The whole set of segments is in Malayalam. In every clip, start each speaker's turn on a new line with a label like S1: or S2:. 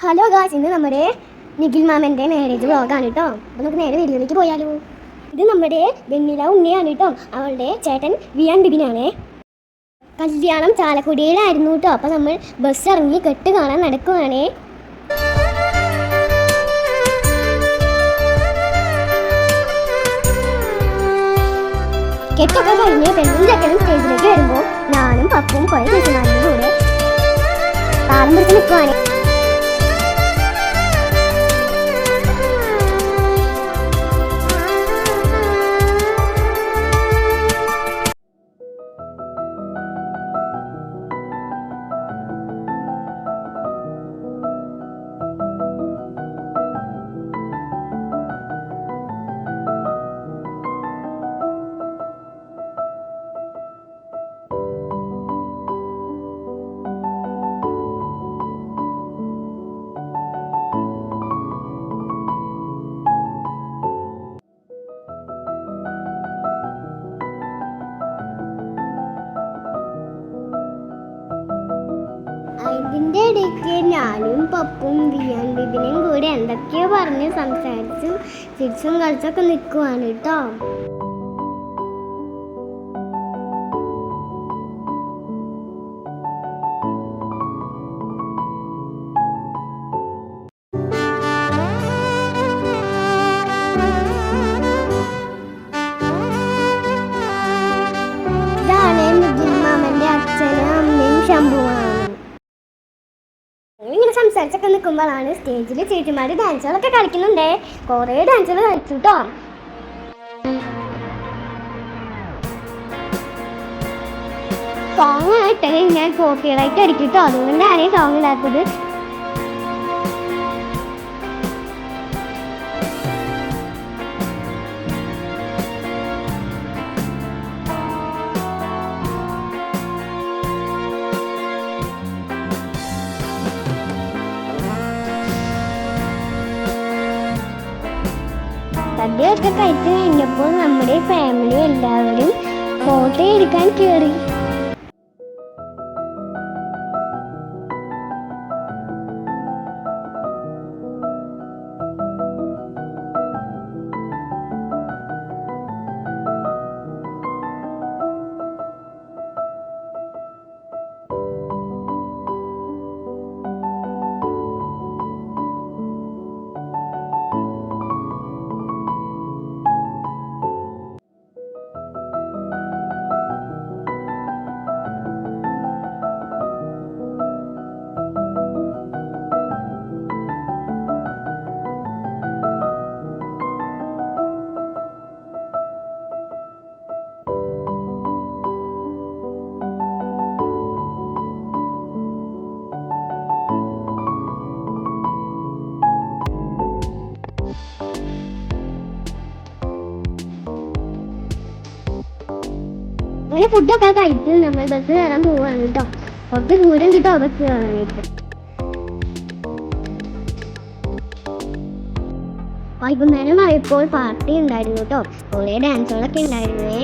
S1: ഹലോ ഗായ്സ്, ഇന്ന് നമ്മുടെ നിഖിൽ മാമൻ്റെ മാരേജ് വ്ളോഗാണ് കേട്ടോ. അപ്പോൾ നമുക്ക് നേരെ വീഡിയോയിലേക്ക് പോയാലോ. ഇത് നമ്മുടെ വെണ്ണില ഉണ്ണിയാണ് കേട്ടോ. അവളുടെ ചേട്ടൻ വിയാൻ ബിബിനാണേ. കല്യാണം ചാലക്കുടിയിലായിരുന്നു കേട്ടോ. അപ്പോൾ നമ്മൾ ബസ് ഇറങ്ങി കെട്ട് കാണാൻ നടക്കുവാണേ. കെട്ടൊക്കെ കഴിഞ്ഞ് പെണ്ണും ചെക്കനും സ്റ്റേജിലേക്ക് വരുമ്പോൾ ഞാനും പപ്പും കുറേ ചേച്ചിമാരുടെ കൂടെ താളം പിടിച്ച് നിൽക്കുവാണേ. അതിൻ്റെ ഇടയ്ക്ക് ഞാനും പപ്പും വിയാൻ ബിബിനും കൂടെ എന്തൊക്കെയോ പറഞ്ഞ് സംസാരിച്ചും ചിരിച്ചും കളിച്ചൊക്കെ നിൽക്കുവാണ് കേട്ടോ. ഇതാണ് നിഖിൽ മാമൻ്റെ അച്ഛനും അമ്മയും ശംഭുവാണ്. ഇങ്ങനെ സംസാരിച്ചൊക്കെ നിൽക്കുമ്പോഴാണ് സ്റ്റേജിൽ ചേച്ചിമാർ ഡാൻസുകളൊക്കെ കളിക്കുന്നുണ്ടേ. കുറേ ഡാൻസുകൾ കളിച്ചു കേട്ടോ. സോങ് ഇട്ട് ഞാൻ കോപ്പിറൈറ്റ് അടിക്കിട്ടോ, അതുകൊണ്ടാണ് ഈ സോങ് ഇടാത്തത്. സദ്യയൊക്കെ കഴിച്ച് കഴിഞ്ഞപ്പോൾ നമ്മുടെ ഫാമിലി എല്ലാവരും ഫോട്ടോ എടുക്കാൻ കയറി. അങ്ങനെ ഫുഡൊക്കെ കഴിച്ച് നമ്മൾ ബസ് കയറാൻ പോവാണ് കേട്ടോ. കുറച്ച് ദൂരം കിട്ടോ ബസ് കയറാനായിട്ട്. വൈകുന്നേരം ആയപ്പോൾ പാർട്ടി ഉണ്ടായിരുന്നു കേട്ടോ. കുറേ ഡാൻസുകളൊക്കെ ഉണ്ടായിരുന്നേ.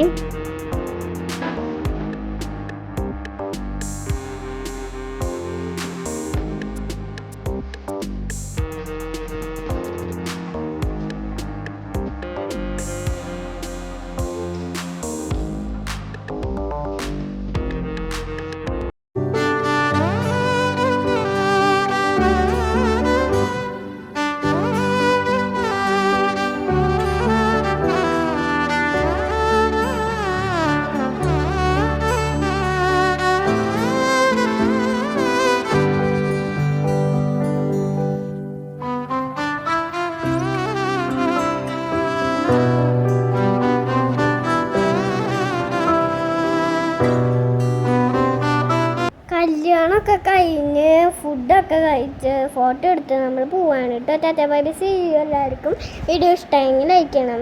S1: കല്യാണമൊക്കെ കഴിഞ്ഞ് ഫുഡൊക്കെ കഴിച്ച് ഫോട്ടോ എടുത്ത് നമ്മൾ പോവാണ് കേട്ടോ. Tata bye bye, see you. എല്ലാവർക്കും വീഡിയോ ഇഷ്ടമെങ്കിൽ ലൈക്ക് ചെയ്യണം.